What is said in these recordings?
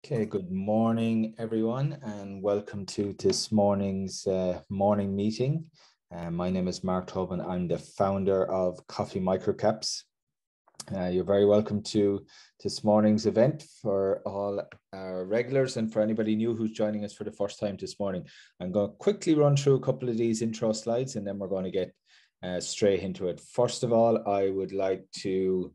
Okay, good morning, everyone, and welcome to this morning's morning meeting. My name is Mark Tobin. I'm the founder of Coffee Microcaps. You're very welcome to this morning's event for all our regulars and for anybody new who's joining us for the first time this morning. I'm going to quickly run through a couple of these intro slides and then we're going to get straight into it. First of all, I would like to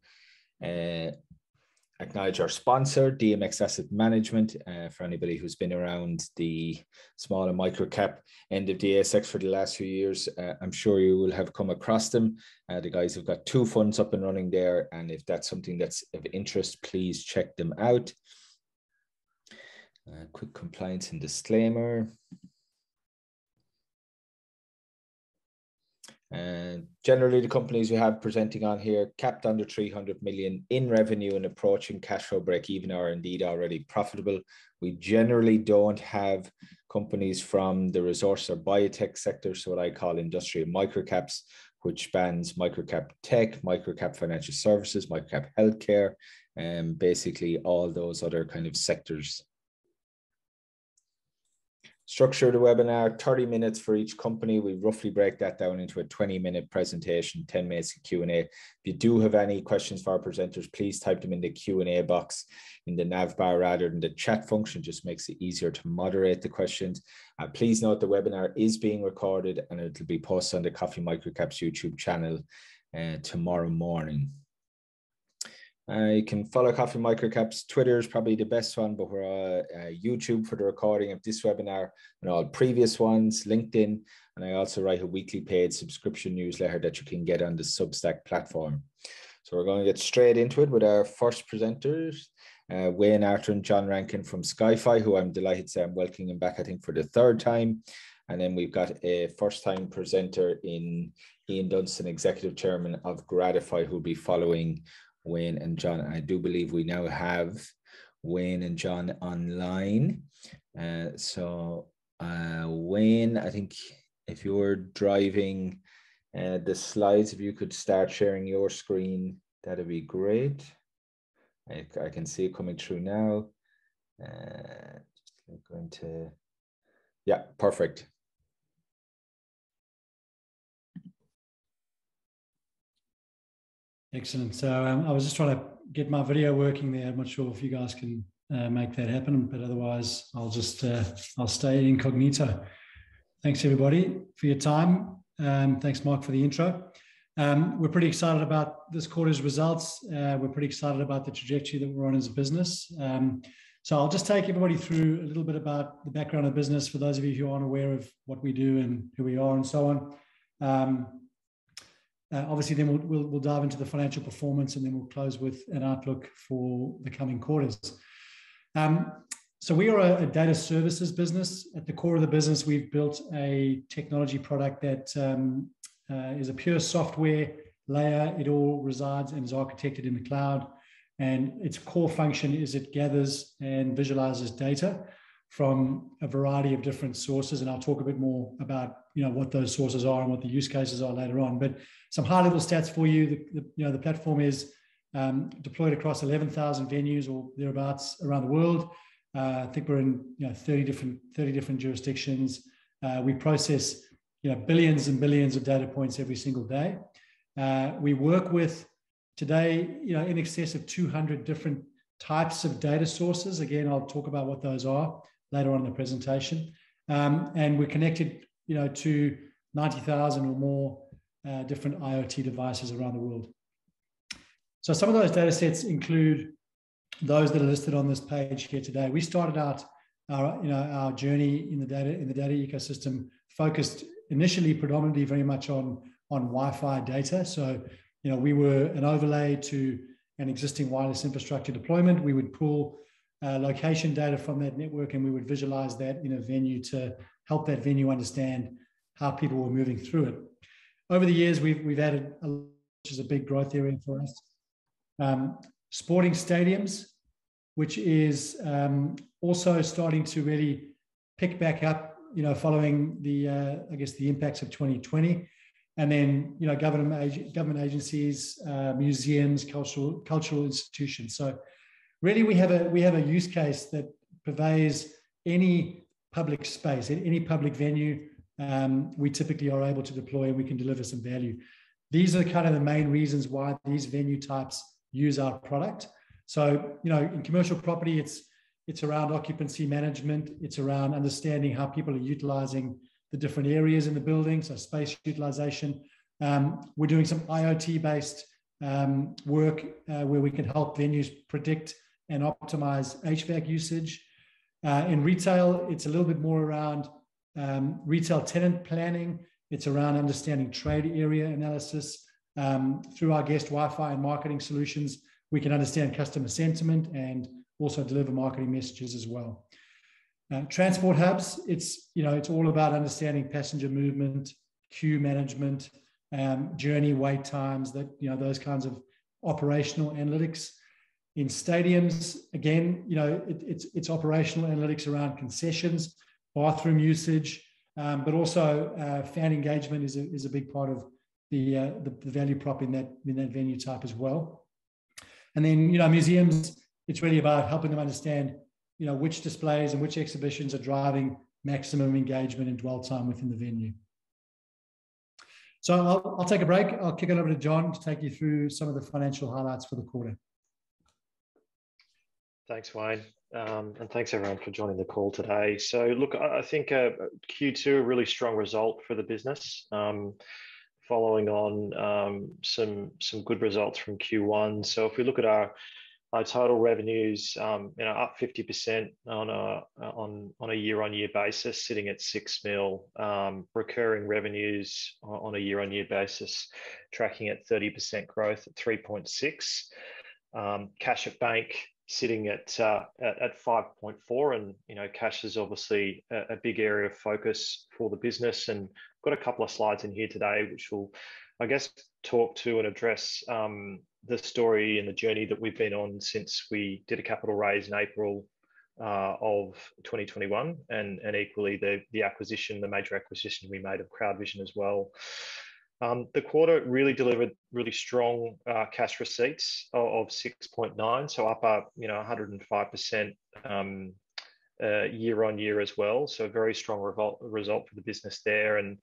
acknowledge our sponsor, DMX Asset Management. For anybody who's been around the small and micro cap end of the ASX for the last few years, I'm sure you will have come across them. The guys have got 2 funds up and running there, and if that's something that's of interest, please check them out. Quick compliance and disclaimer. Generally, the companies we have presenting on here capped under 300 million in revenue and approaching cash flow break even, or indeed already profitable. We generally don't have companies from the resource or biotech sector, so what I call industrial microcaps, which spans microcap tech, microcap financial services, microcap healthcare, and basically all those other kind of sectors. Structure of the webinar, 30 minutes for each company. We roughly break that down into a 20-minute presentation, 10 minutes of Q&A. If you do have any questions for our presenters, please type them in the Q&A box in the nav bar rather than the chat function. Just makes it easier to moderate the questions. Please note the webinar is being recorded and it'll be posted on the Coffee Microcaps YouTube channel tomorrow morning. You can follow Coffee Microcaps. Twitter is probably the best one, but we're on YouTube for the recording of this webinar and all previous ones, LinkedIn, and I also write a weekly paid subscription newsletter that you can get on the Substack platform. So we're going to get straight into it with our first presenters, Wayne, Arthur, and John Rankin from Skyfii, who I'm delighted to say I'm welcoming him back, I think, for the 3rd time. And then we've got a first-time presenter in Iain Dunstan, Executive Chairman of Gratifii, who'll be following Wayne and John. I do believe we now have Wayne and John online. Wayne, I think if you're driving the slides, if you could start sharing your screen, that'd be great. I can see it coming through now. Yeah, perfect. Excellent. So I was just trying to get my video working there. I'm not sure if you guys can make that happen, but otherwise I'll just I'll stay incognito. Thanks everybody for your time. Thanks Mark for the intro. We're pretty excited about this quarter's results. We're pretty excited about the trajectory that we're on as a business. So I'll just take everybody through a little bit about the background of the business for those of you who aren't aware of what we do and who we are and so on. Obviously, then we'll dive into the financial performance and then we'll close with an outlook for the coming quarters. So we are a data services business. At the core of the business, we've built a technology product that is a pure software layer. It all resides and is architected in the cloud. And its core function is it gathers and visualizes data from a variety of different sources. And I'll talk a bit more about what those sources are and what the use cases are later on. But some high-level stats for you. The platform is deployed across 11,000 venues or thereabouts around the world. I think we're in 30 different jurisdictions. We process billions and billions of data points every single day. We work with today in excess of 200 different types of data sources. Again, I'll talk about what those are later on in the presentation. And we're connected to 90,000 or more different IoT devices around the world. So some of those data sets include those that are listed on this page here today. We started out our journey in the data ecosystem focused initially predominantly very much on Wi-Fi data. So we were an overlay to an existing wireless infrastructure deployment. We would pull location data from that network and we would visualize that in a venue to help that venue understand how people were moving through it. Over the years, we've added, which is a big growth area for us, sporting stadiums, which is also starting to really pick back up, following the, I guess, the impacts of 2020. And then, government agencies, museums, cultural institutions. So really we have a use case that purveys any public space, any public venue, we typically are able to deploy and we can deliver some value. These are kind of the main reasons why these venue types use our product. So, in commercial property, it's around occupancy management. It's around understanding how people are utilizing the different areas in the building, so space utilization. We're doing some IoT-based work where we can help venues predict and optimize HVAC usage. In retail, it's a little bit more around retail tenant planning. It's around understanding trade area analysis. Through our guest Wi-Fi and marketing solutions, we can understand customer sentiment and also deliver marketing messages as well. Transport hubs, it's all about understanding passenger movement, queue management, journey wait times, those kinds of operational analytics. In stadiums, again, it's operational analytics around concessions, bathroom usage, but also fan engagement is a big part of the value prop in that venue type as well. And then museums, it's really about helping them understand which displays and which exhibitions are driving maximum engagement and dwell time within the venue. So I'll take a break. I'll kick it over to John to take you through some of the financial highlights for the quarter. Thanks, Wayne. And thanks everyone for joining the call today. So look, I think Q2, a really strong result for the business, following on some good results from Q1. So if we look at our total revenues, up 50% on a year-on-year basis, sitting at 6 mil. Recurring revenues on a year-on-year basis, tracking at 30% growth at 3.6. Cash at bank sitting at 5.4, and cash is obviously a big area of focus for the business. And I've got a couple of slides in here today which will, I guess, talk to and address the story and the journey that we've been on since we did a capital raise in April of 2021, and equally the major acquisition we made of CrowdVision as well. The quarter really delivered really strong cash receipts of 6.9, so up 105% year on year as well. So a very strong result for the business there, and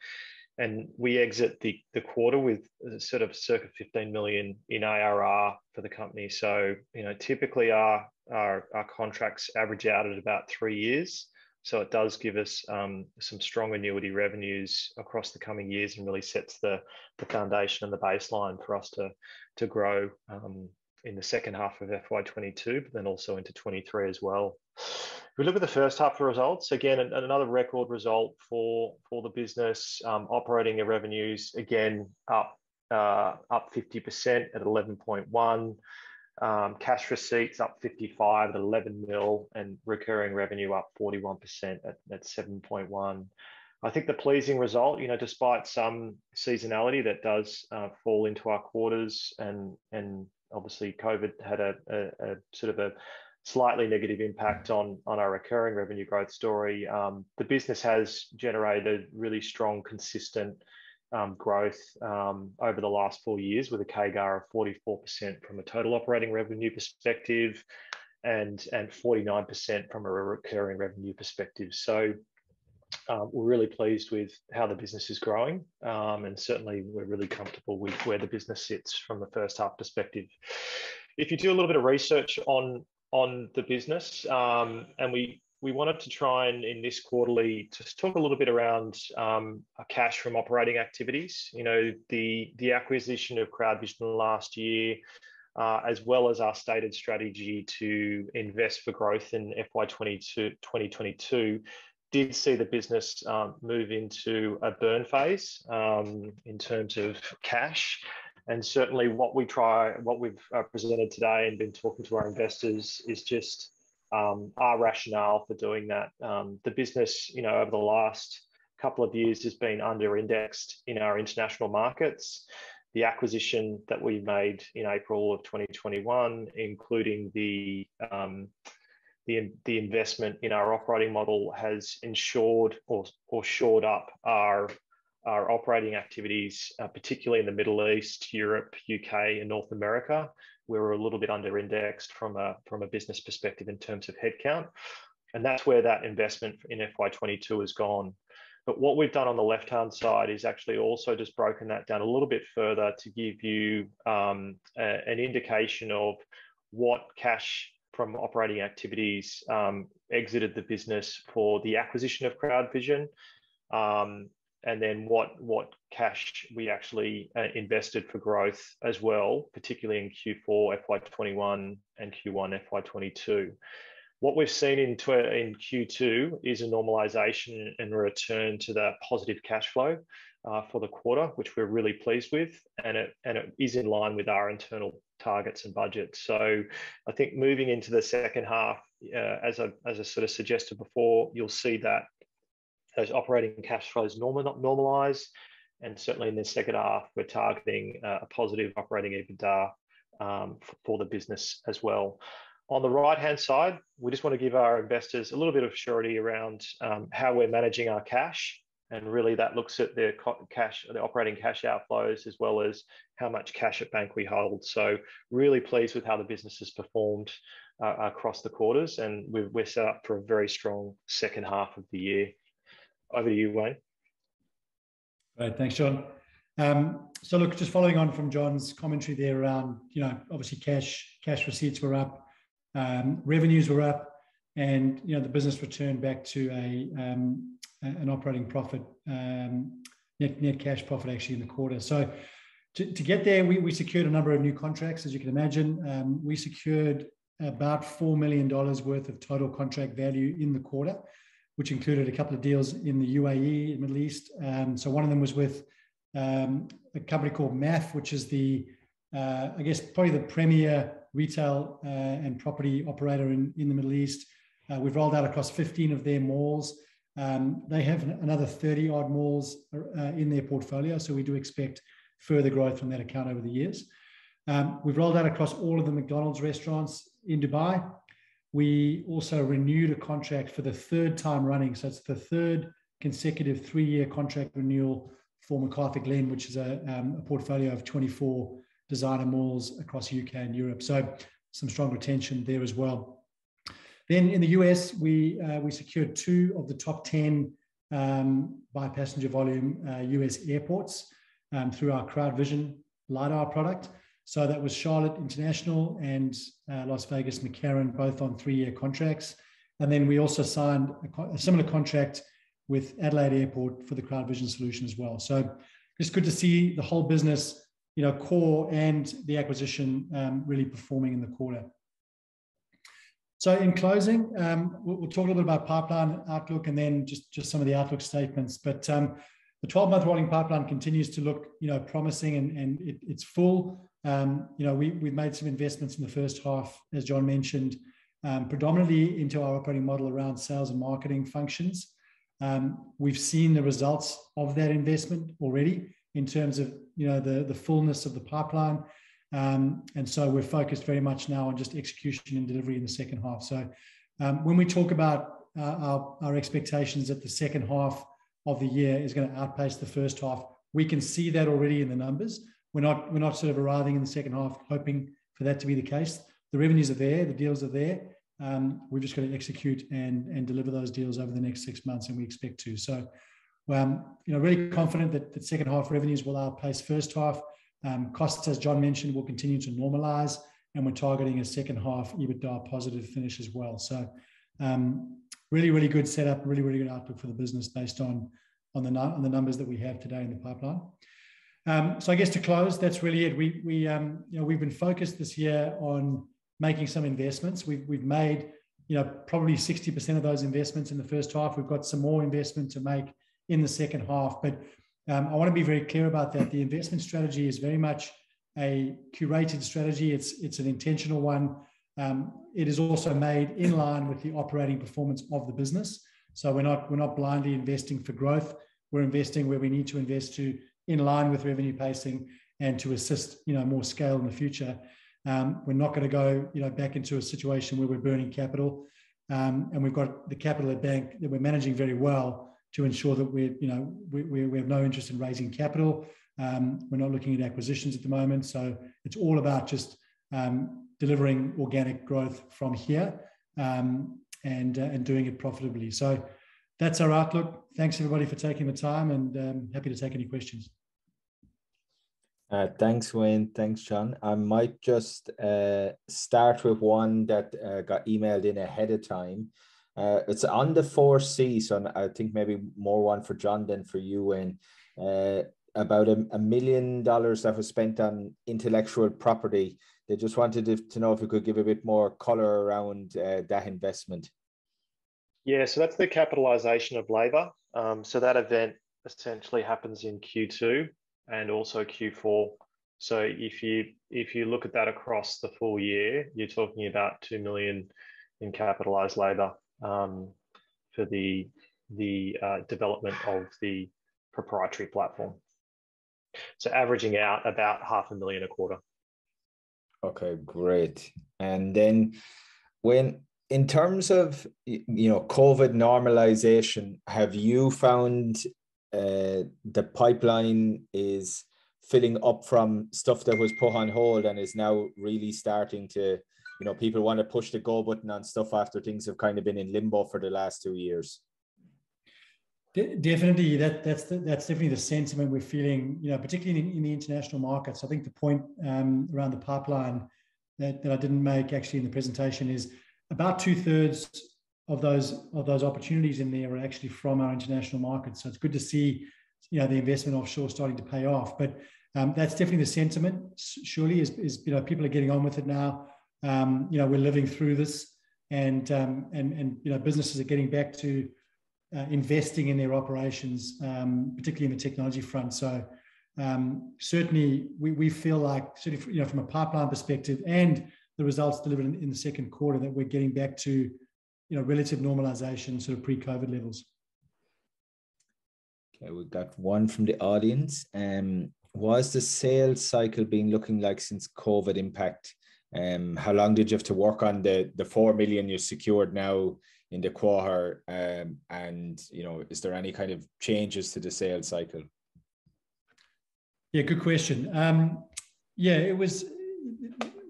we exit the quarter with sort of circa 15 million in ARR for the company. So typically our contracts average out at about 3 years. So it does give us some strong annuity revenues across the coming years, and really sets the foundation and the baseline for us to grow in the second half of FY22, but then also into 23 as well. If we look at the first half of results, again, another record result for the business. Operating revenues, again, up 50% at 11.1. Cash receipts up 55 at 11 mil, and recurring revenue up 41% at 7.1. I think the pleasing result, despite some seasonality that does fall into our quarters, and obviously COVID had a sort of a slightly negative impact on our recurring revenue growth story. The business has generated really strong, consistent growth over the last 4 years, with a CAGR of 44% from a total operating revenue perspective, and 49% from a recurring revenue perspective. So we're really pleased with how the business is growing, and certainly we're really comfortable with where the business sits from the first half perspective. If you do a little bit of research on the business, and we wanted to try and, in this quarterly, just talk a little bit around cash from operating activities. The acquisition of CrowdVision last year, as well as our stated strategy to invest for growth in FY22, did see the business move into a burn phase in terms of cash. And certainly what we've presented today and been talking to our investors is just our rationale for doing that. The business, over the last couple of years, has been under-indexed in our international markets. The acquisition that we made in April of 2021, including the investment in our operating model, has ensured or shored up our operating activities, particularly in the Middle East, Europe, UK, and North America. We were a little bit under-indexed from a business perspective in terms of headcount. And that's where that investment in FY22 has gone. But what we've done on the left-hand side is actually also just broken that down a little bit further to give you an indication of what cash from operating activities exited the business for the acquisition of CrowdVision, and then what cash we actually invested for growth as well, particularly in Q4 FY21 and Q1 FY22. What we've seen in Q2 is a normalisation and return to that positive cash flow for the quarter, which we're really pleased with, and it is in line with our internal targets and budgets. So I think moving into the second half, as I sort of suggested before, you'll see that those operating cash flows normalise, and certainly in the second half, we're targeting a positive operating EBITDA for the business as well. On the right-hand side, we just want to give our investors a little bit of surety around how we're managing our cash, and really that looks at the operating cash outflows as well as how much cash at bank we hold. So really pleased with how the business has performed across the quarters, and we're set up for a very strong second half of the year. Over to you, Wayne. Great, thanks, John. So look, just following on from John's commentary there around, obviously cash receipts were up, revenues were up, and the business returned back to an operating profit, net cash profit actually in the quarter. So to get there, we secured a number of new contracts, as you can imagine. We secured about $4 million worth of total contract value in the quarter, which included a couple of deals in the UAE, Middle East. So one of them was with a company called MAF, which is I guess probably the premier retail and property operator in the Middle East. We've rolled out across 15 of their malls. They have another 30 odd malls in their portfolio, so we do expect further growth from that account over the years. We've rolled out across all of the McDonald's restaurants in Dubai. We also renewed a contract for the third time running, so it's the third consecutive 3-year contract renewal for McArthur Glen, which is a portfolio of 24 designer malls across UK and Europe. So some strong retention there as well. Then in the US, we secured 2 of the top 10 by passenger volume US airports through our CrowdVision LiDAR product. So that was Charlotte International and Las Vegas McCarran, both on 3-year contracts. And then we also signed a similar contract with Adelaide Airport for the CrowdVision solution as well. So it's good to see the whole business, core and the acquisition really performing in the quarter. So in closing, we'll talk a little bit about pipeline outlook and then just some of the outlook statements. But the 12-month rolling pipeline continues to look, promising, and it's full. We've made some investments in the first half, as John mentioned, predominantly into our operating model around sales and marketing functions. We've seen the results of that investment already in terms of the fullness of the pipeline, and so we're focused very much now on just execution and delivery in the second half. So when we talk about our expectations that the second half of the year is going to outpace the first half, we can see that already in the numbers. We're not sort of arriving in the second half hoping for that to be the case. The revenues are there, the deals are there. We're just going to execute and deliver those deals over the next 6 months, and we expect to. So, really confident that the second half revenues will outpace first half. Costs, as John mentioned, will continue to normalise, and we're targeting a second half EBITDA positive finish as well. So, really, really good setup, really, really good outlook for the business based on the numbers that we have today in the pipeline. So I guess to close, that's really it. We've been focused this year on making some investments. We've made probably 60% of those investments in the first half. We've got some more investment to make in the second half, but I want to be very clear about that. The investment strategy is very much a curated strategy. It's an intentional one. It is also made in line with the operating performance of the business. So we're not blindly investing for growth. We're investing where we need to invest to in line with revenue pacing and to assist more scale in the future. We're not going to go back into a situation where we're burning capital, and we've got the capital at bank that we're managing very well to ensure that we have no interest in raising capital. We're not looking at acquisitions at the moment, so it's all about just delivering organic growth from here. And and doing it profitably. So that's our outlook. Thanks everybody for taking the time, and happy to take any questions. Thanks, Wayne. Thanks, John. I might just start with one that got emailed in ahead of time. It's on the 4C, so I think maybe more one for John than for you, Wayne. About $1 million that was spent on intellectual property. They just wanted to know if you could give a bit more color around that investment. Yeah, so that's the capitalization of labour. So that event essentially happens in Q2 and also Q4. So if you look at that across the full year, you're talking about $2 million in capitalised labour for the development of the proprietary platform. So averaging out about $500,000 a quarter. Okay, great. And then in terms of, COVID normalization, have you found the pipeline is filling up from stuff that was put on hold and is now really starting to, people want to push the go button on stuff after things have kind of been in limbo for the last 2 years? Definitely, that's definitely the sentiment we're feeling, particularly in the international markets. I think the point around the pipeline that I didn't make actually in the presentation is about 2/3 of those opportunities in there are actually from our international markets. So it's good to see, the investment offshore starting to pay off. But that's definitely the sentiment. Surely, is people are getting on with it now. We're living through this, and businesses are getting back to investing in their operations, particularly in the technology front. So certainly we feel like, from a pipeline perspective and the results delivered in the second quarter, that we're getting back to relative normalization, sort of pre-COVID levels. Okay, we've got one from the audience. What's the sales cycle been looking like since COVID impact? How long did you have to work on the 4 million you secured now in the quarter? And is there any kind of changes to the sales cycle? Yeah, good question. It was,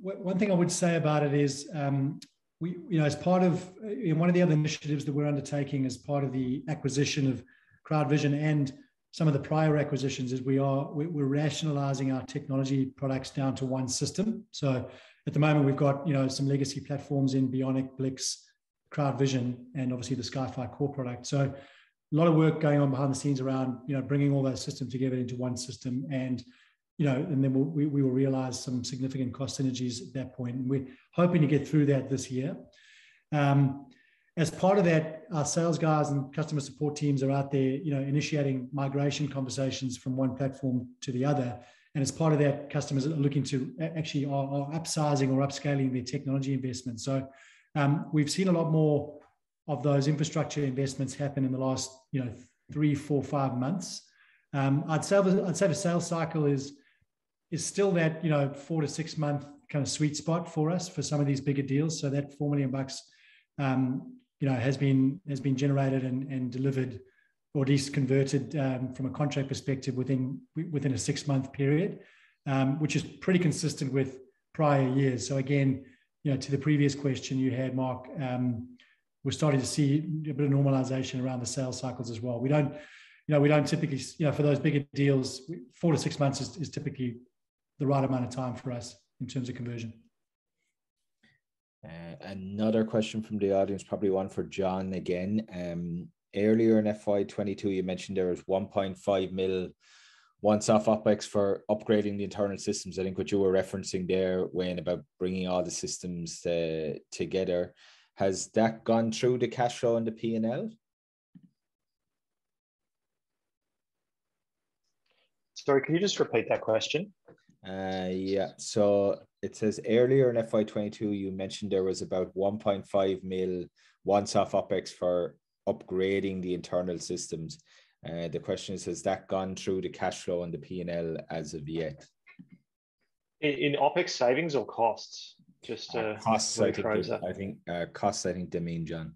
one thing I would say about it is, we, as part of one of the other initiatives that we're undertaking as part of the acquisition of CrowdVision and some of the prior acquisitions, is we're rationalizing our technology products down to one system. So at the moment, we've got some legacy platforms in Bionic, Blix, CrowdVision, and obviously the Skyfii core product. So a lot of work going on behind the scenes around bringing all those systems together into one system, and and then we will realize some significant cost synergies at that point. And we're hoping to get through that this year. As part of that, our sales guys and customer support teams are out there, initiating migration conversations from one platform to the other. And as part of that, customers are looking to actually are upsizing or upscaling their technology investments. So we've seen a lot more of those infrastructure investments happen in the last 3, 4, 5 months. I'd say the sales cycle is still that 4 to 6 month kind of sweet spot for us for some of these bigger deals. So that $4 million has been generated and delivered, or at least converted from a contract perspective within a 6-month period, which is pretty consistent with prior years. So again, to the previous question you had, Mark, we're starting to see a bit of normalization around the sales cycles as well. We don't typically, for those bigger deals, 4 to 6 months is typically the right amount of time for us in terms of conversion. Another question from the audience, probably one for John again. Earlier in FY22, you mentioned there was 1.5 mil once-off OpEx for upgrading the internal systems. I think what you were referencing there, Wayne, about bringing all the systems together. Has that gone through the cash flow and the P&L? Sorry, can you just repeat that question? Yeah, so it says earlier in FY22, you mentioned there was about 1.5 mil once-off OpEx for upgrading the internal systems. The question is, has that gone through the cash flow and the P&L as of yet? In OpEx savings or costs? Just costs, I think costs, I think they mean, John.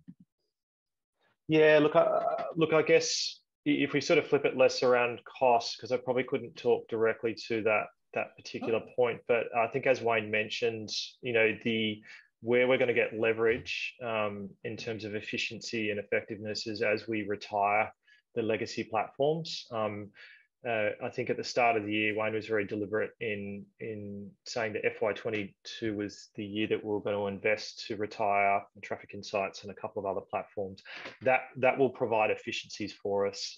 Yeah, look, I guess if we sort of flip it less around costs, because I probably couldn't talk directly to that particular point, but I think as Wayne mentioned, the where we're going to get leverage in terms of efficiency and effectiveness is as we retire the legacy platforms. I think at the start of the year, Wayne was very deliberate in saying that FY22 was the year that we were going to invest to retire Traffic Insights and a couple of other platforms. That will provide efficiencies for us.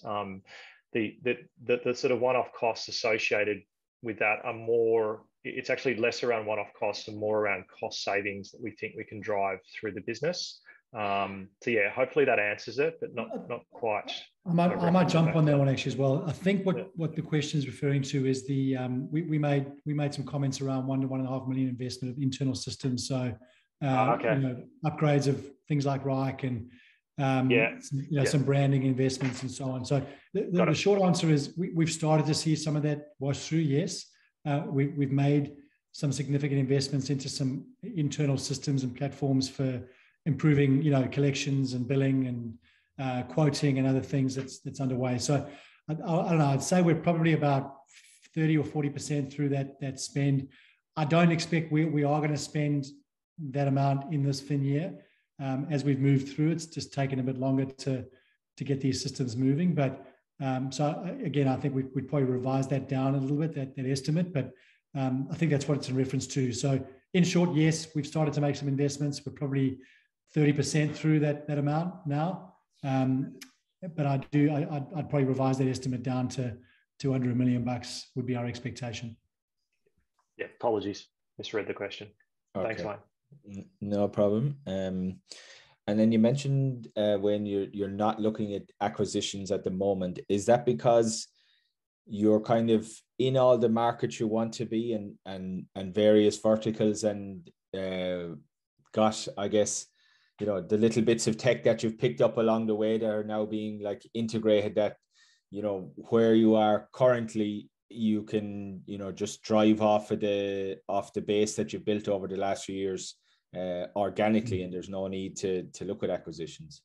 The sort of one-off costs associated with that are more, it's actually less around one-off costs and more around cost savings that we think we can drive through the business. So yeah, hopefully that answers it, but not quite. I might jump on that one actually as well. I think what the question is referring to is the we made some comments around $1 to $1.5 million investment of internal systems. So upgrades of things like Reich and some branding investments and so on. So the short answer is we've started to see some of that wash through. Yes, we've made some significant investments into some internal systems and platforms for improving, collections and billing and quoting and other things that's underway. So I don't know, I'd say we're probably about 30 or 40% through that spend. I don't expect we are going to spend that amount in this fin year. As we've moved through, it's just taken a bit longer to get these systems moving. But so again, I think we'd probably revise that down a little bit, that estimate, but I think that's what it's in reference to. So in short, yes, we've started to make some investments. We're probably 30% through that amount now. But I'd probably revise that estimate down to under $1 million would be our expectation. Yeah, apologies. Misread the question. Okay. Thanks, Wayne. No problem. And then you mentioned when you're not looking at acquisitions at the moment, is that because you're kind of in all the markets you want to be and various verticals and got, I guess, the little bits of tech that you've picked up along the way that are now being like integrated, that, where you are currently, you can, just drive off the base that you've built over the last few years organically, and there's no need to look at acquisitions?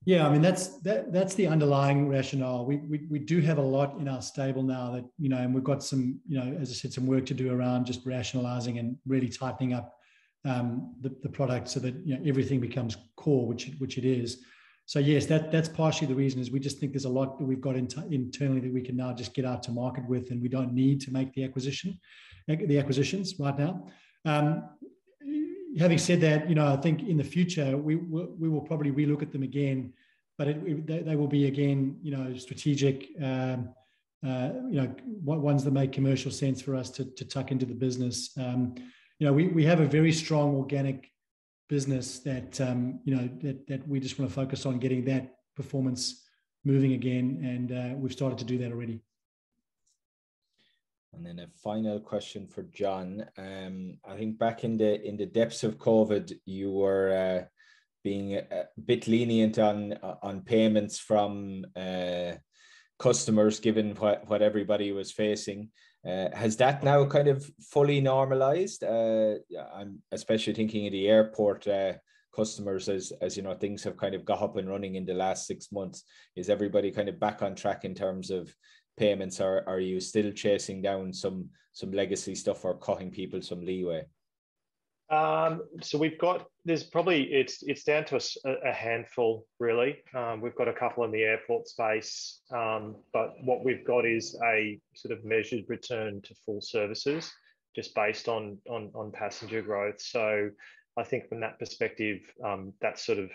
Yeah, I mean, that's the underlying rationale. We do have a lot in our stable now that, and we've got some, as I said, some work to do around just rationalizing and really tightening up the product so that everything becomes core, which it is. So yes, that's partially the reason. Is we just think there's a lot that we've got internally that we can now just get out to market with, and we don't need to make the acquisitions right now. Having said that, I think in the future we will probably relook at them again, but they will be again, strategic, ones that make commercial sense for us to tuck into the business. We have a very strong organic business that that we just want to focus on getting that performance moving again, and we've started to do that already. And then a final question for John. I think back in the depths of COVID, you were being a bit lenient on payments from customers, given what everybody was facing. Has that now kind of fully normalized? I'm especially thinking of the airport customers, as things have kind of got up and running in the last 6 months. Is everybody kind of back on track in terms of payments, or are you still chasing down some legacy stuff or cutting people some leeway? So it's down to a handful, really. We've got a couple in the airport space, but what we've got is a sort of measured return to full services, just based on passenger growth. So I think from that perspective, that's sort of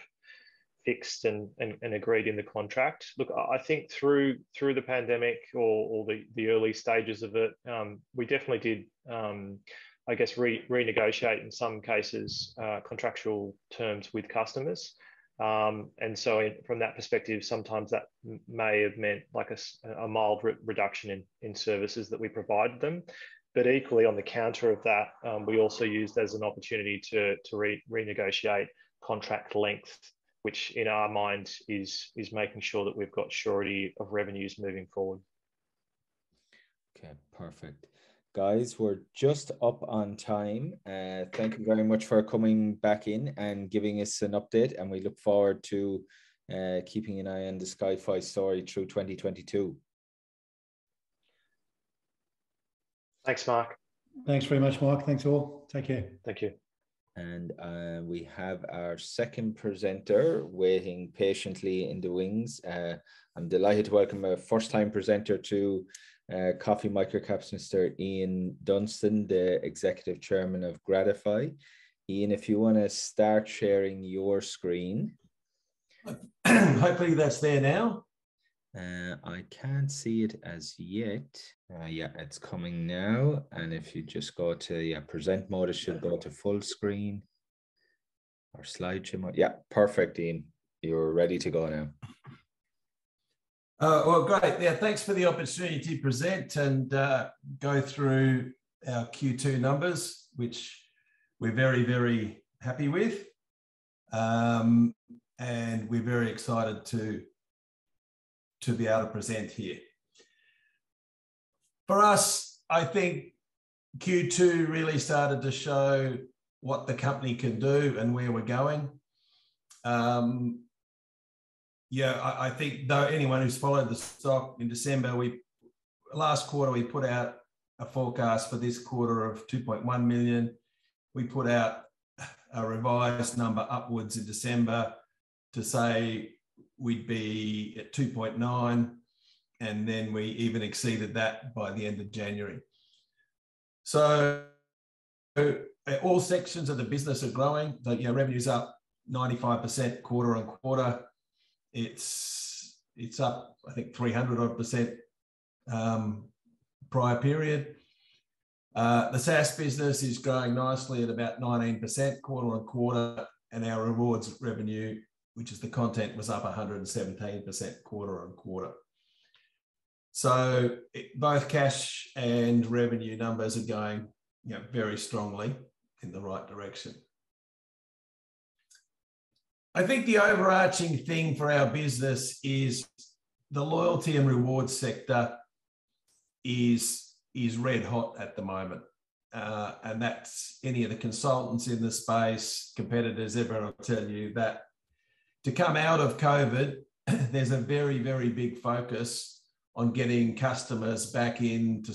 fixed and agreed in the contract. Look, I think through the pandemic or the early stages of it, we definitely did, I guess, renegotiate in some cases contractual terms with customers. And so from that perspective, sometimes that may have meant like a mild reduction in services that we provided them. But equally, on the counter of that, we also used as an opportunity to renegotiate contract length, which in our mind is making sure that we've got surety of revenues moving forward. Okay, perfect. Guys, we're just up on time. Thank you very much for coming back in and giving us an update, and we look forward to keeping an eye on the Skyfii story through 2022. Thanks, Mark. Thanks very much, Mark. Thanks all. Take care. Thank you. And we have our second presenter waiting patiently in the wings. I'm delighted to welcome a first-time presenter to Coffee Microcaps, Mr. Iain Dunstan, the Executive Chairman of Gratifii. Iain, if you want to start sharing your screen. Hopefully that's there now. I can't see it as yet. Yeah, it's coming now. And if you just go to present mode, it should go to full screen or slideshow mode. Yeah, perfect, Iain. You're ready to go now. Well, great. Yeah, thanks for the opportunity to present and go through our Q2 numbers, which we're very, very happy with. And we're very excited to be able to present here. For us, I think Q2 really started to show what the company can do and where we're going. I think though anyone who's followed the stock in December, last quarter we put out a forecast for this quarter of 2.1 million. We put out a revised number upwards in December to say we'd be at 2.9, and then we even exceeded that by the end of January. So all sections of the business are growing. Revenue's up 95% quarter on quarter. It's up, I think, 300% prior period. The SaaS business is growing nicely at about 19% quarter on quarter, and our rewards revenue, which is the content, was up 117% quarter on quarter. So both cash and revenue numbers are going very strongly in the right direction. I think the overarching thing for our business is the loyalty and rewards sector is red hot at the moment. And that's any of the consultants in the space, competitors, everyone will tell you that to come out of COVID, there's a very, very big focus on getting customers back into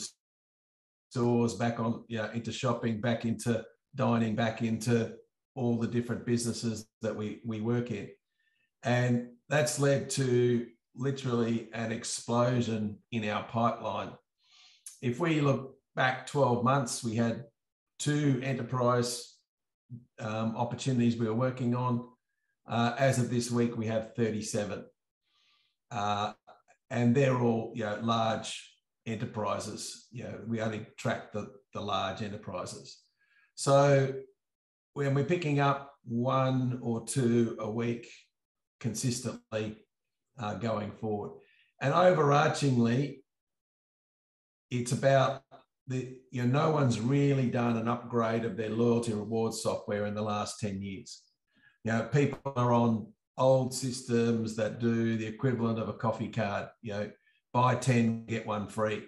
stores, back on, into shopping, back into dining, back into all the different businesses that we work in. And that's led to literally an explosion in our pipeline. If we look back 12 months, we had 2 enterprise opportunities we were working on. As of this week, we have 37. And they're all large enterprises. We only track the large enterprises. So when we're picking up 1 or 2 a week consistently going forward. And overarchingly, it's about no one's really done an upgrade of their loyalty and rewards software in the last 10 years. People are on old systems that do the equivalent of a coffee card, buy 10, get 1 free.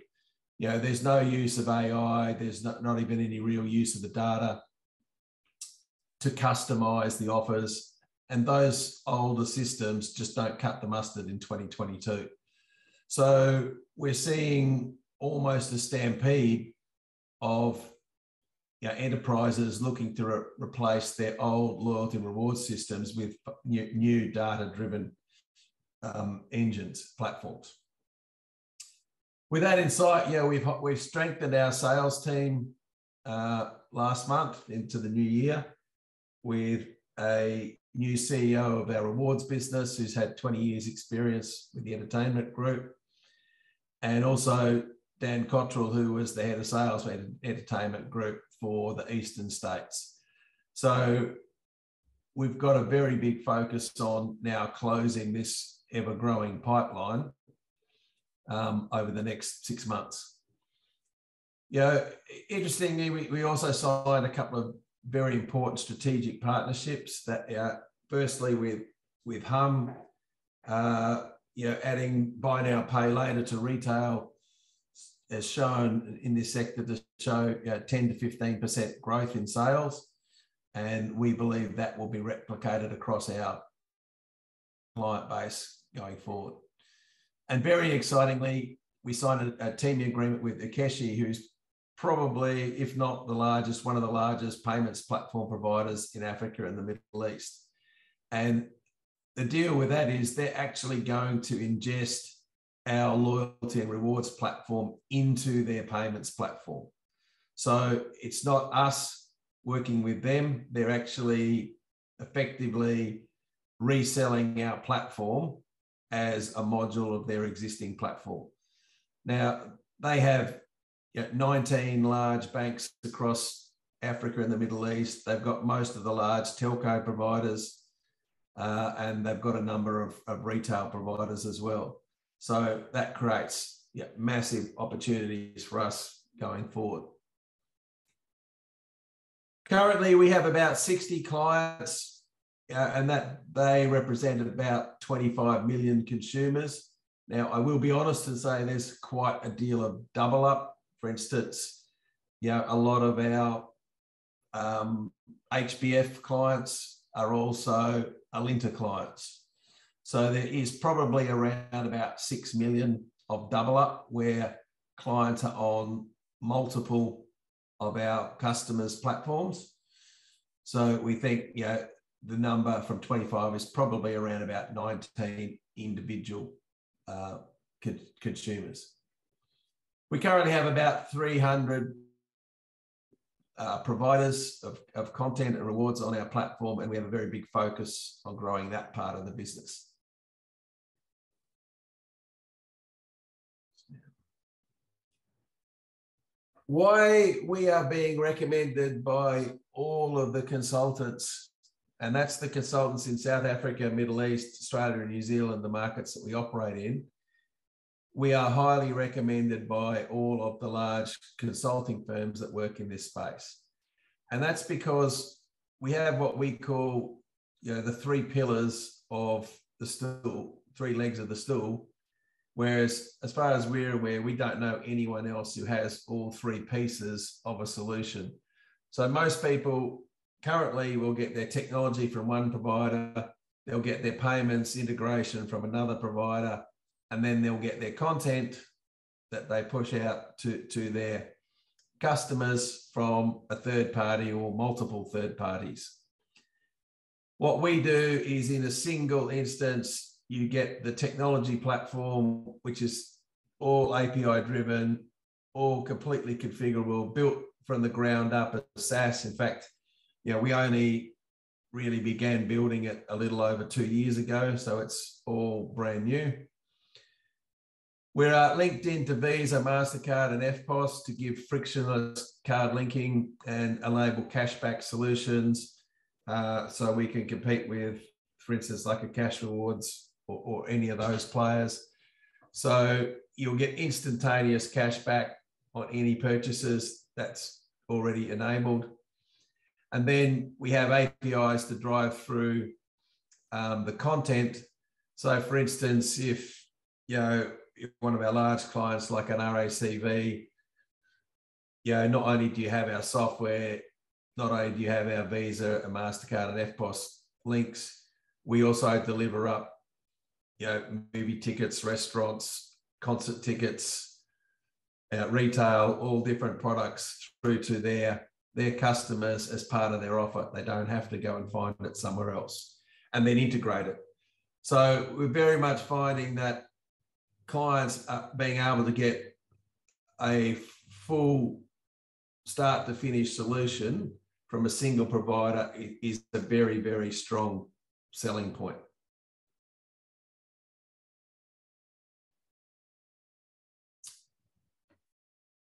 There's no use of AI. There's not even any real use of the data to customize the offers. And those older systems just don't cut the mustard in 2022. So we're seeing almost a stampede of enterprises looking to replace their old loyalty and reward systems with new data-driven engines, platforms. With that insight, we've strengthened our sales team last month into the new year with a new CEO of our rewards business who's had 20 years experience with the entertainment group, and also Dan Cottrell, who was the head of sales for entertainment group for the Eastern States. So we've got a very big focus on now closing this ever-growing pipeline over the next 6 months. Interestingly, we also signed a couple of very important strategic partnerships that firstly with Hum, adding buy now, pay later to retail has shown in this sector to show 10 to 15% growth in sales. And we believe that will be replicated across our client base going forward. And very excitingly, we signed a teaming agreement with Akeshi, who's probably, if not the largest, one of the largest payments platform providers in Africa and the Middle East. And the deal with that is they're actually going to ingest our loyalty and rewards platform into their payments platform. So it's not us working with them. They're actually effectively reselling our platform as a module of their existing platform. Now, they have 19 large banks across Africa and the Middle East. They've got most of the large telco providers, and they've got a number of retail providers as well. So that creates massive opportunities for us going forward. Currently, we have about 60 clients, and that they represent about 25 million consumers. Now, I will be honest and say there's quite a deal of double up. For instance, a lot of our HBF clients are also Alinta clients. So there is probably around about 6 million of double up where clients are on multiple of our customers' platforms. So we think, the number from 25 is probably around about 19 individual consumers. We currently have about 300 providers of content and rewards on our platform, and we have a very big focus on growing that part of the business. Why we are being recommended by all of the consultants, and that's the consultants in South Africa, Middle East, Australia and New Zealand, the markets that we operate in. We are highly recommended by all of the large consulting firms that work in this space. And that's because we have what we call, the 3 pillars of the stool, 3 legs of the stool. Whereas as far as we're aware, we don't know anyone else who has all 3 pieces of a solution. So most people currently will get their technology from one provider, they'll get their payments integration from another provider, and then they'll get their content that they push out to their customers from a third party or multiple third parties. What we do is in a single instance, you get the technology platform, which is all API driven, all completely configurable, built from the ground up as SaaS. In fact, we only really began building it a little over 2 years ago, so it's all brand new. We're linked into Visa, MasterCard and EFTPOS to give frictionless card linking and enable cashback solutions, so we can compete with, for instance, like a Cash Rewards or any of those players. So you'll get instantaneous cashback on any purchases that's already enabled. And then we have APIs to drive through the content. So for instance, if one of our large clients like an RACV, not only do you have our software, not only do you have our Visa and MasterCard and EFTPOS links, we also deliver up movie tickets, restaurants, concert tickets, retail, all different products through to their customers as part of their offer. They don't have to go and find it somewhere else, and then integrate it. So we're very much finding that clients are being able to get a full start to finish solution from a single provider is a very, very strong selling point.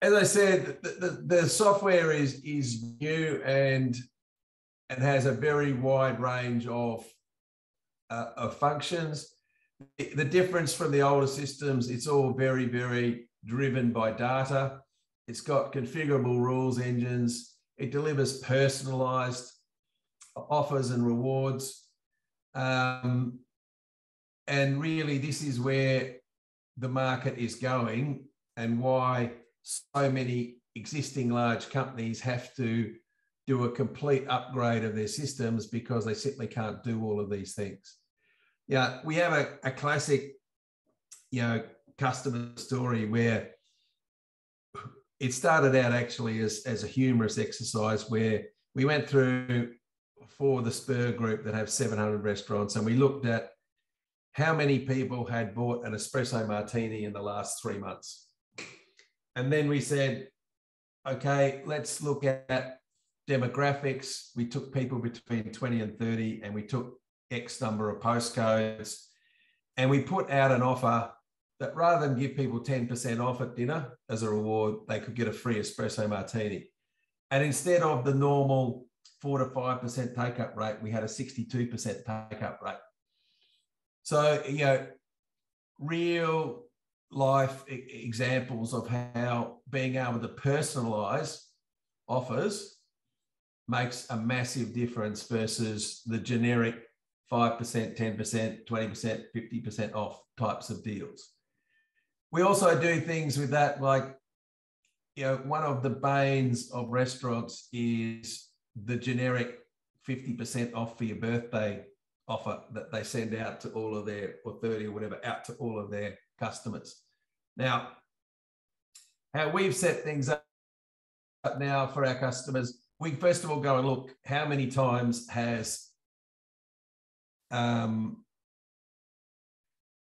As I said, the software is new and has a very wide range of functions. The difference from the older systems, it's all very, very driven by data. It's got configurable rules engines. It delivers personalized offers and rewards. And really, this is where the market is going and why so many existing large companies have to do a complete upgrade of their systems because they simply can't do all of these things. Yeah, we have a classic, customer story where it started out actually as a humorous exercise where we went through for the Spur group that have 700 restaurants, and we looked at how many people had bought an espresso martini in the last 3 months. And then we said, okay, let's look at demographics. We took people between 20 and 30, and we took X number of postcodes, and we put out an offer that rather than give people 10% off at dinner as a reward, they could get a free espresso martini. And instead of the normal 4 to 5% take-up rate, we had a 62% take-up rate. So, you know, real life examples of how being able to personalize offers makes a massive difference versus the generic 5%, 10%, 20%, 50% off types of deals. We also do things with that, like, you know, one of the banes of restaurants is the generic 50% off for your birthday offer that they send out to all of their, or 30 or whatever, out to all of their customers. Now, how we've set things up now for our customers, we first of all go and look how many times has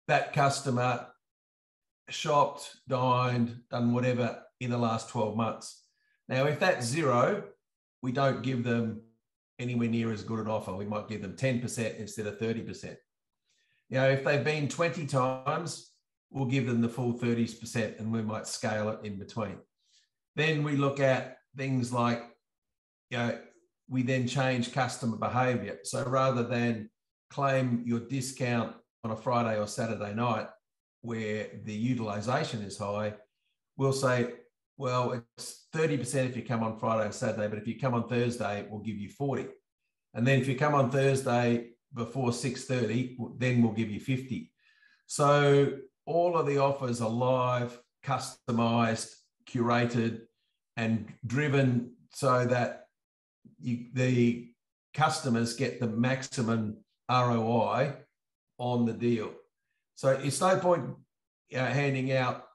that customer shopped, dined, done whatever in the last 12 months. Now, if that's 0, we don't give them anywhere near as good an offer. We might give them 10% instead of 30%. You know, if they've been 20 times, we'll give them the full 30%, and we might scale it in between. Then we look at things like, you know, we then change customer behavior. So rather than claim your discount on a Friday or Saturday night where the utilization is high, we'll say, well, it's 30% if you come on Friday or Saturday, but if you come on Thursday, we'll give you 40. And then if you come on Thursday before 6:30, then we'll give you 50. So all of the offers are live, customized, curated, and driven so that the customers get the maximum ROI on the deal. So it's no point handing out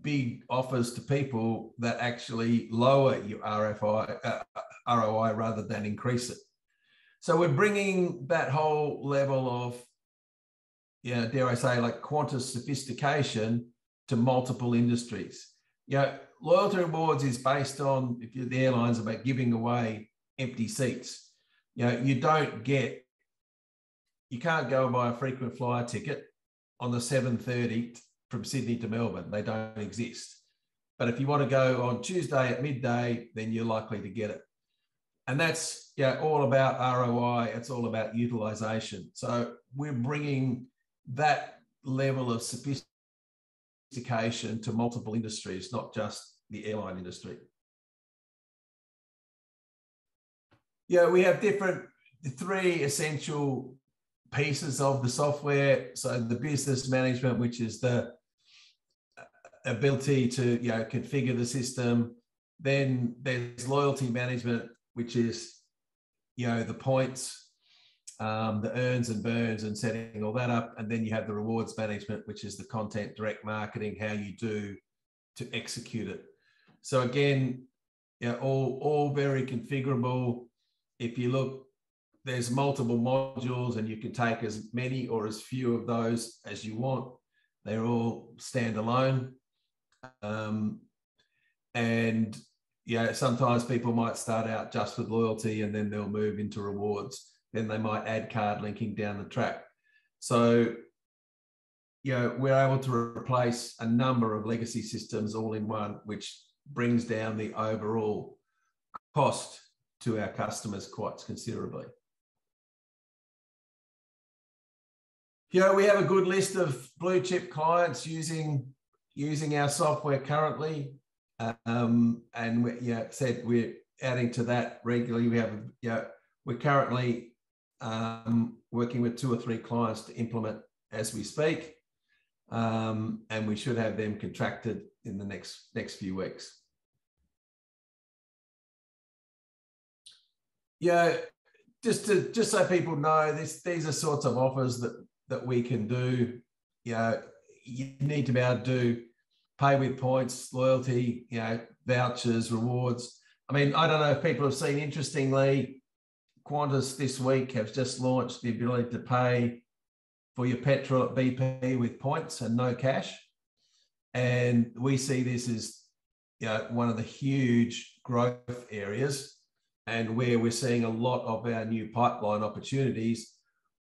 big offers to people that actually lower your ROI rather than increase it. So we're bringing that whole level of, you know, dare I say, like quantum sophistication to multiple industries. You know, loyalty rewards is based on, if you're the airlines, about giving away empty seats. You know, you can't go and buy a frequent flyer ticket on the 7:30 from Sydney to Melbourne. They don't exist. But if you want to go on Tuesday at midday, then you're likely to get it. And that's, yeah, all about ROI. It's all about utilization. So we're bringing that level of sophistication to multiple industries, not just the airline industry. Yeah, we have three essential pieces of the software. So the business management, which is the ability to, you know, configure the system. Then there's loyalty management, which is, you know, the points, the earns and burns and setting all that up. And then you have the rewards management, which is the content, direct marketing, how you do to execute it. So again, you know, all very configurable. If you look, there's multiple modules and you can take as many or as few of those as you want. They're all standalone. And yeah, sometimes people might start out just with loyalty and then they'll move into rewards. Then they might add card linking down the track. So, you know, we're able to replace a number of legacy systems all in one, which brings down the overall cost to our customers quite considerably. You know, we have a good list of blue chip clients using our software currently. And we, yeah, said we're adding to that regularly. We have, you know, we're currently working with 2 or 3 clients to implement as we speak. And we should have them contracted in the next few weeks. Yeah, just so people know, these are sorts of offers that we can do. You know, you need to be able to do pay with points, loyalty, vouchers, rewards. I mean, I don't know if people have seen, interestingly, Qantas this week have just launched the ability to pay for your petrol at BP with points and no cash. And we see this as one of the huge growth areas, and where we're seeing a lot of our new pipeline opportunities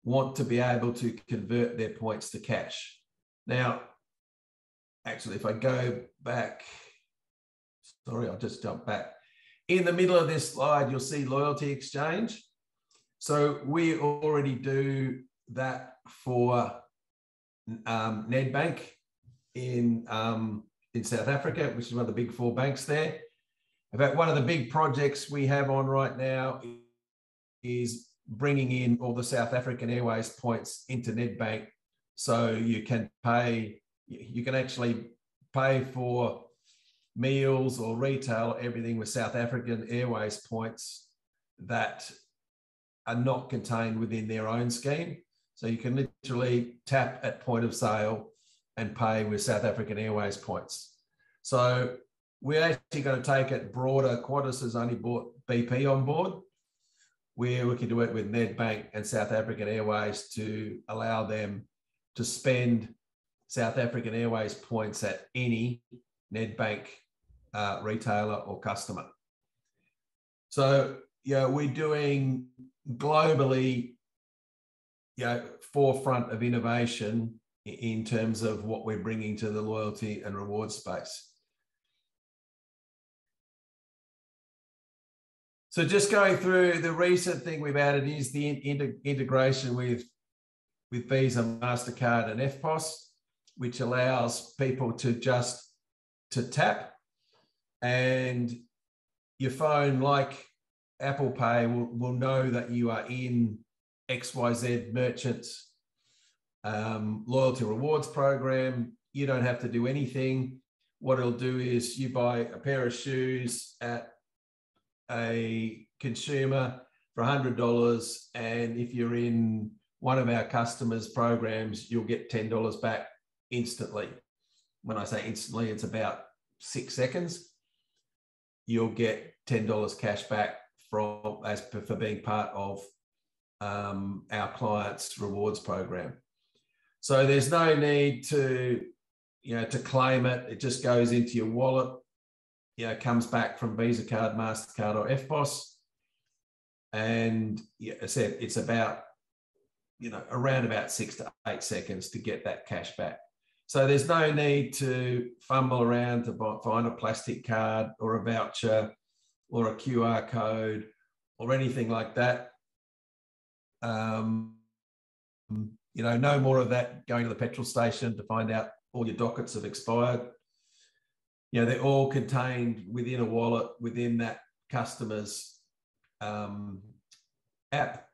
want to be able to convert their points to cash. Now, actually, if I go back, sorry, I'll just jump back. In the middle of this slide, you'll see loyalty exchange. So we already do that for Nedbank in South Africa, which is one of the big 4 banks there. In fact, one of the big projects we have on right now is bringing in all the South African Airways points into Nedbank, so you can actually pay for meals or retail, everything with South African Airways points that are not contained within their own scheme. So you can literally tap at point of sale and pay with South African Airways points. So we're actually going to take it broader. Qantas has only brought BP on board, where we can do it with Nedbank and South African Airways to allow them to spend South African Airways points at any Nedbank retailer or customer. So, we're doing globally, forefront of innovation in terms of what we're bringing to the loyalty and reward space. So just going through, the recent thing we've added is the integration with Visa, MasterCard and EFTPOS, which allows people to tap, and your phone, like Apple Pay, will know that you are in XYZ merchants loyalty rewards program. You don't have to do anything. What it'll do is you buy a pair of shoes at a consumer for $100, and if you're in one of our customers' programs, you'll get $10 back instantly. When I say instantly, it's about 6 seconds. You'll get $10 cash back for being part of our client's rewards program. So there's no need to claim it. It just goes into your wallet. Comes back from Visa card, MasterCard or EFTPOS. And as I said, it's about, around about 6 to 8 seconds to get that cash back. So there's no need to fumble around to find a plastic card or a voucher or a QR code or anything like that. No more of that going to the petrol station to find out all your dockets have expired. They're all contained within a wallet, within that customer's app,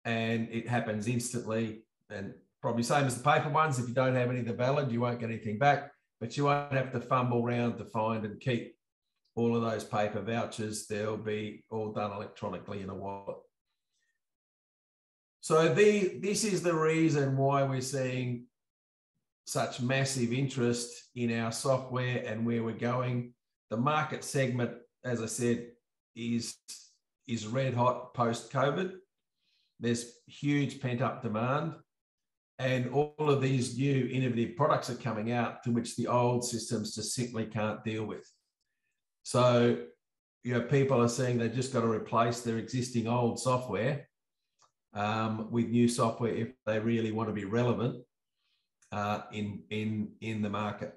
and it happens instantly. And probably same as the paper ones. If you don't have any that are valid, you won't get anything back, but you won't have to fumble around to find and keep all of those paper vouchers. They'll be all done electronically in a wallet. So this is the reason why we're seeing such massive interest in our software and where we're going. The market segment, as I said, is red hot post-COVID. There's huge pent-up demand, and all of these new innovative products are coming out to which the old systems just simply can't deal with. So, people are saying they've just got to replace their existing old software with new software if they really want to be relevant in the market.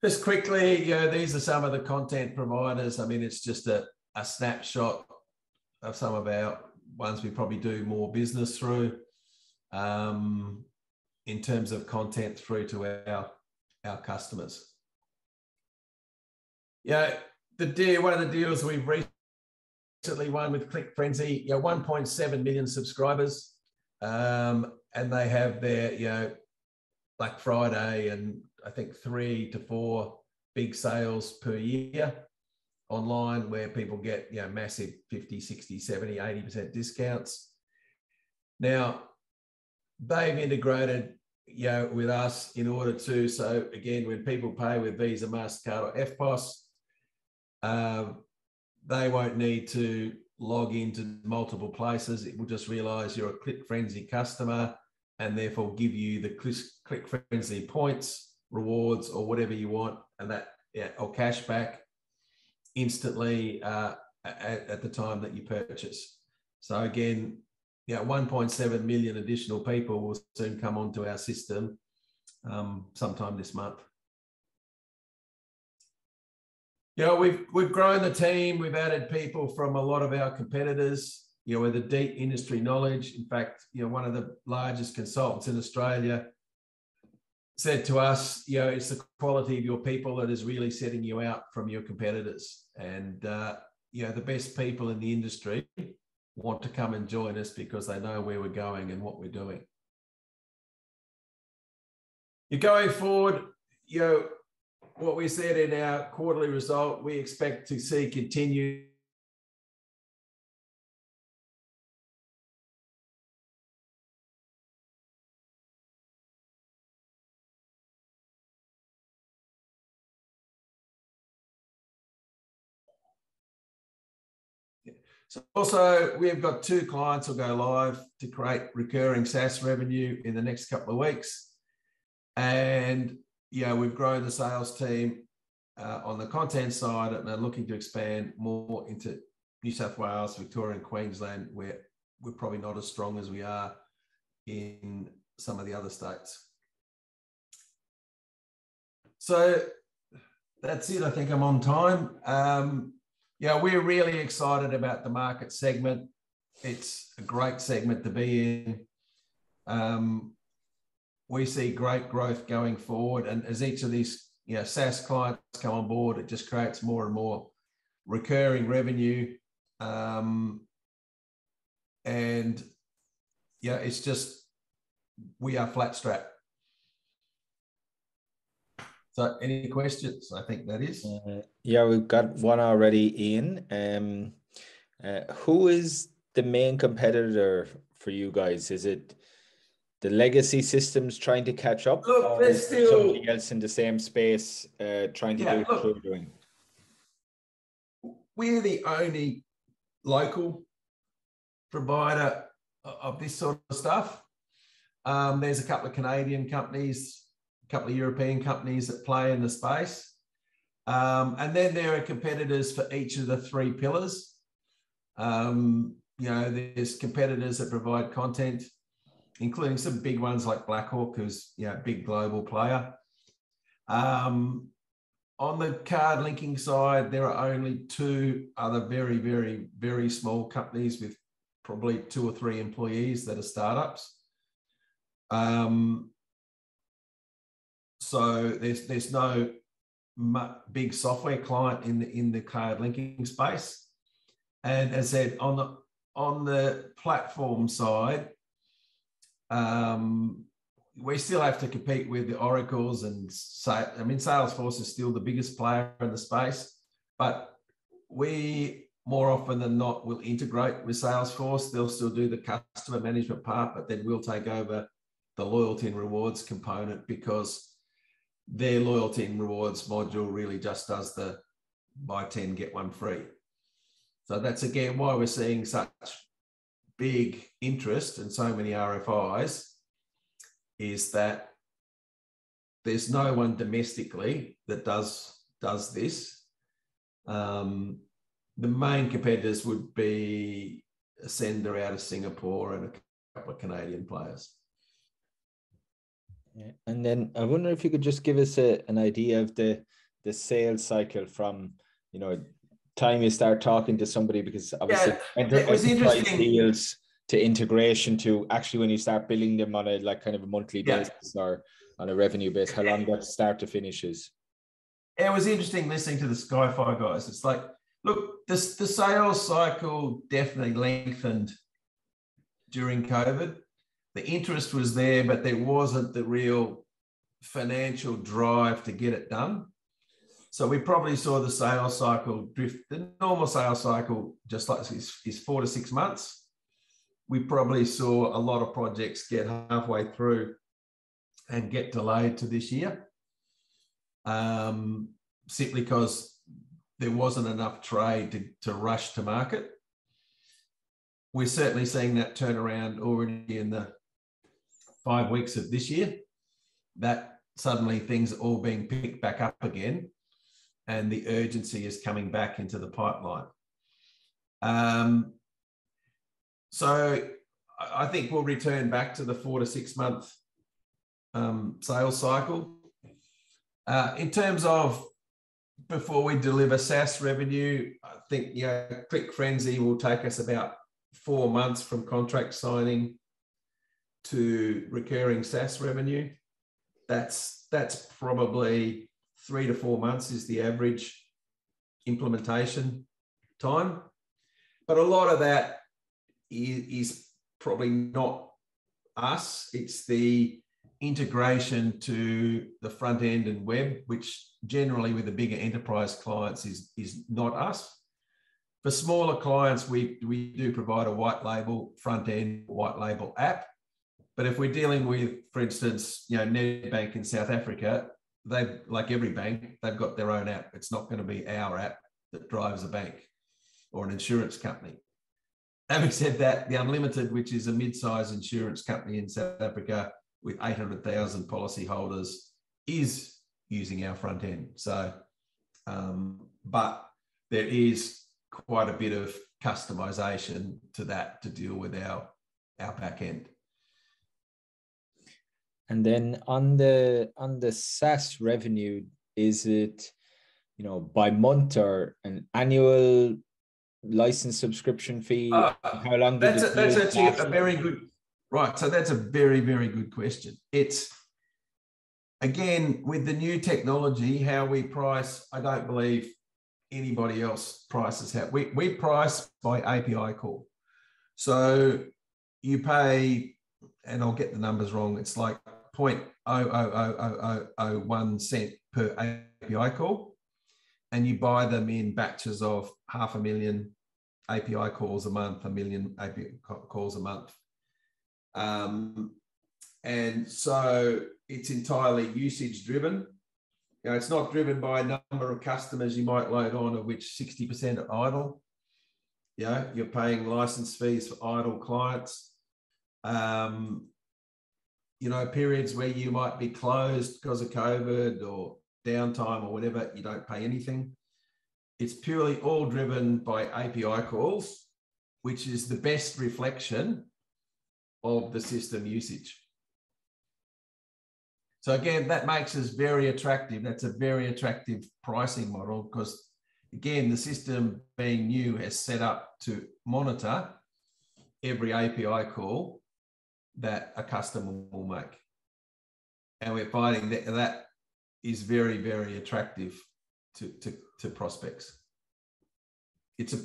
Just quickly, these are some of the content providers. I mean, it's just a snapshot of some of our ones we probably do more business through in terms of content through to our customers. One of the deals we've recently won with Click Frenzy, 1.7 million subscribers, and they have their Black Friday and I think 3 to 4 big sales per year online, where people get massive 50, 60, 70, 80% discounts. Now, they've integrated with us in order to, so again, when people pay with Visa, MasterCard or FPOS, they won't need to log into multiple places. It will just realize you're a Click Frenzy customer and therefore give you the Click Frenzy points, rewards, or whatever you want, and that, or cash back instantly at the time that you purchase. So again, 1.7 million additional people will soon come onto our system sometime this month. We've grown the team. We've added people from a lot of our competitors, with a deep industry knowledge. In fact, one of the largest consultants in Australia said to us, it's the quality of your people that is really setting you out from your competitors. And, the best people in the industry want to come and join us because they know where we're going and what we're doing. You're going forward, what we said in our quarterly result, we expect to see continued So also, we've got 2 clients will go live to create recurring SaaS revenue in the next couple of weeks. And we've grown the sales team on the content side and are looking to expand more into New South Wales, Victoria and Queensland, where we're probably not as strong as we are in some of the other states. So that's it. I think I'm on time. We're really excited about the market segment. It's a great segment to be in. We see great growth going forward. And as each of these SaaS clients come on board, it just creates more and more recurring revenue. It's just, we are flat strapped. So any questions? I think that is. We've got one already, Iain. Who is the main competitor for you guys? Is it the legacy systems trying to catch up? Look, there's still somebody else in the same space trying to do what you're doing? We're the only local provider of this sort of stuff. There's a couple of Canadian companies, a couple of European companies that play in the space. And then there are competitors for each of the 3 pillars. There's competitors that provide content, including some big ones like Blackhawk, who's a big global player. On the card linking side, there are only 2 other very, very, very small companies with probably 2 or 3 employees that are startups. So there's no big software client in the card linking space. And as I said, on the platform side, we still have to compete with the Oracles and Salesforce is still the biggest player in the space, but we more often than not will integrate with Salesforce. They'll still do the customer management part, but then we'll take over the loyalty and rewards component because their loyalty and rewards module really just does the buy 10, get 1 free. So that's again why we're seeing such big interest and so many RFIs, is that there's no one domestically that does this. The main competitors would be a sender out of Singapore and a couple of Canadian players. And then I wonder if you could just give us an idea of the sales cycle from, time you start talking to somebody, because obviously it was interesting. Deals to integration to actually when you start billing them on a kind of a monthly basis or on a revenue base, how long that start to finish is. It was interesting listening to the Skyfii guys. It's like, look, the sales cycle definitely lengthened during COVID. The interest was there, but there wasn't the real financial drive to get it done. So we probably saw the sales cycle drift. The normal sales cycle, just like this, is 4 to 6 months. We probably saw a lot of projects get halfway through and get delayed to this year, simply because there wasn't enough trade to rush to market. We're certainly seeing that turn around already in the 5 weeks of this year, that suddenly things are all being picked back up again and the urgency is coming back into the pipeline. So I think we'll return back to the 4 to 6 month sales cycle. In terms of before we deliver SaaS revenue, I think Click Frenzy will take us about 4 months from contract signing to recurring SaaS revenue. That's probably 3 to 4 months is the average implementation time. But a lot of that is probably not us. It's the integration to the front end and web, which generally with the bigger enterprise clients is not us. For smaller clients, we do provide a white label front end, white label app. But if we're dealing with, for instance, Nedbank in South Africa, they've, like every bank, they've got their own app. It's not going to be our app that drives a bank or an insurance company. Having said that, the Unlimited, which is a mid-sized insurance company in South Africa with 800,000 policyholders, is using our front end. So, but there is quite a bit of customization to that to deal with our back end. And then on the SaaS revenue, is it by month or an annual license subscription fee? How long? That's actually a very good, right. So that's a very, very good question. It's, again, with the new technology, how we price, I don't believe anybody else prices how we price by API call. So you pay, and I'll get the numbers wrong, it's like 0.00001 cent per API call, and you buy them in batches of 500,000 API calls a month, 1 million API calls a month. And so it's entirely usage driven. It's not driven by a number of customers you might load on, of which 60% are idle. You're paying license fees for idle clients. Periods where you might be closed because of COVID or downtime or whatever, you don't pay anything. It's purely all driven by API calls, which is the best reflection of the system usage. So again, that makes us very attractive. That's a very attractive pricing model because, again, the system being new has set up to monitor every API call that a customer will make. And we're finding that is very, very attractive to prospects. It's a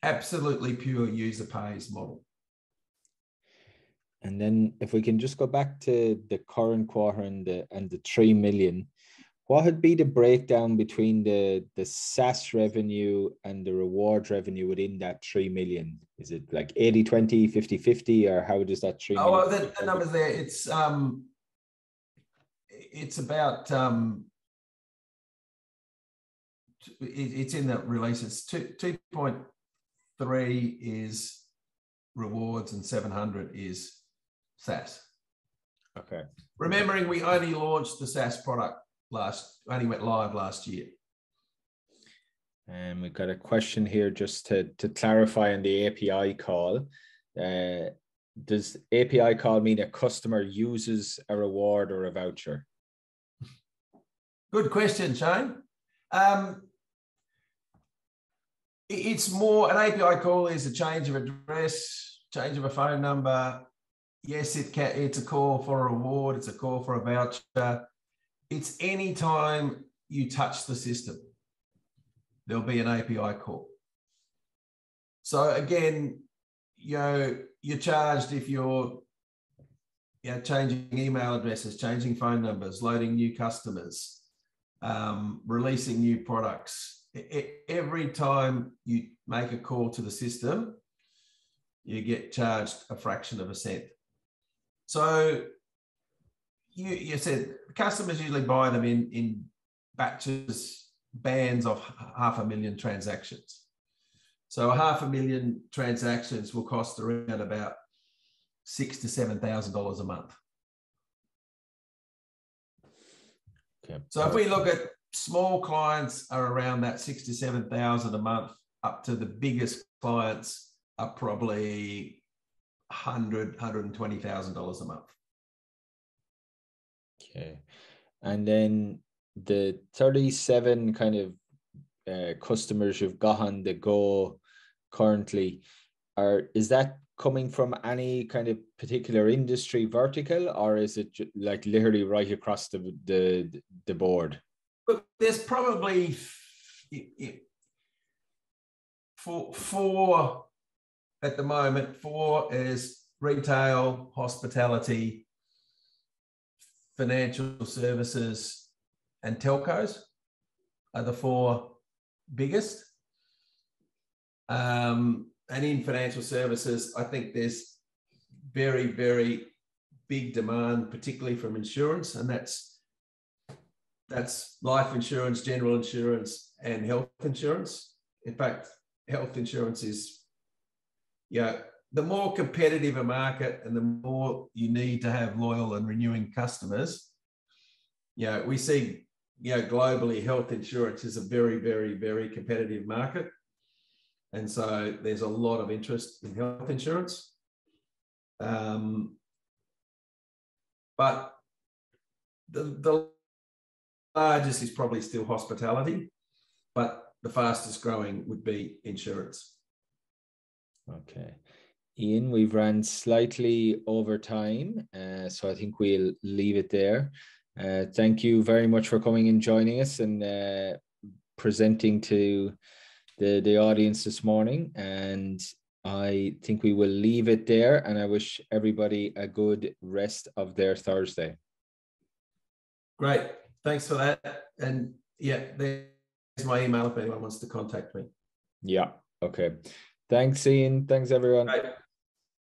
absolutely pure user pays model. And then if we can just go back to the current quarter and the 3 million, what would be the breakdown between the SaaS revenue and the reward revenue within that 3 million? Is it like 80-20, 50-50, or how does that 3 million? Oh, the numbers there, it's about, it's in the release, it's 2.3 is rewards and 700 is SaaS. Okay. Remembering we only launched the SaaS product only went live last year. And we've got a question here just to clarify on the API call. Does API call mean a customer uses a reward or a voucher? Good question, Shane. It's more, an API call is a change of address, change of a phone number. Yes, it's a call for a reward, it's a call for a voucher. It's any time you touch the system, there'll be an API call. So again, you're charged if you're changing email addresses, changing phone numbers, loading new customers, releasing new products. Every time you make a call to the system, you get charged a fraction of a cent. So, you said customers usually buy them in batches, bands of 500,000 transactions. So 500,000 transactions will cost around about $6,000 to $7,000 a month. Okay. So if we look at small clients are around that $6,000 to $7,000 a month, up to the biggest clients are probably $100,000 to $120,000 a month. Okay. And then the 37 kind of customers you've got on the go currently, is that coming from any kind of particular industry vertical, or is it like literally right across the board? But there's probably four at the moment. 4 is retail, hospitality, financial services, and telcos are the 4 biggest. And in financial services, I think there's very, very big demand, particularly from insurance, and that's life insurance, general insurance, and health insurance. In fact, health insurance is, the more competitive a market and the more you need to have loyal and renewing customers, we see, globally, health insurance is a very, very, very competitive market. And so there's a lot of interest in health insurance. But the largest is probably still hospitality, but the fastest growing would be insurance. Okay. Iain, we've run slightly over time, so I think we'll leave it there. Thank you very much for coming and joining us and presenting to the audience this morning. And I think we will leave it there, and I wish everybody a good rest of their Thursday. Great. Thanks for that. And there's my email if anyone wants to contact me. Yeah. Okay. Thanks, Iain. Thanks, everyone. Great.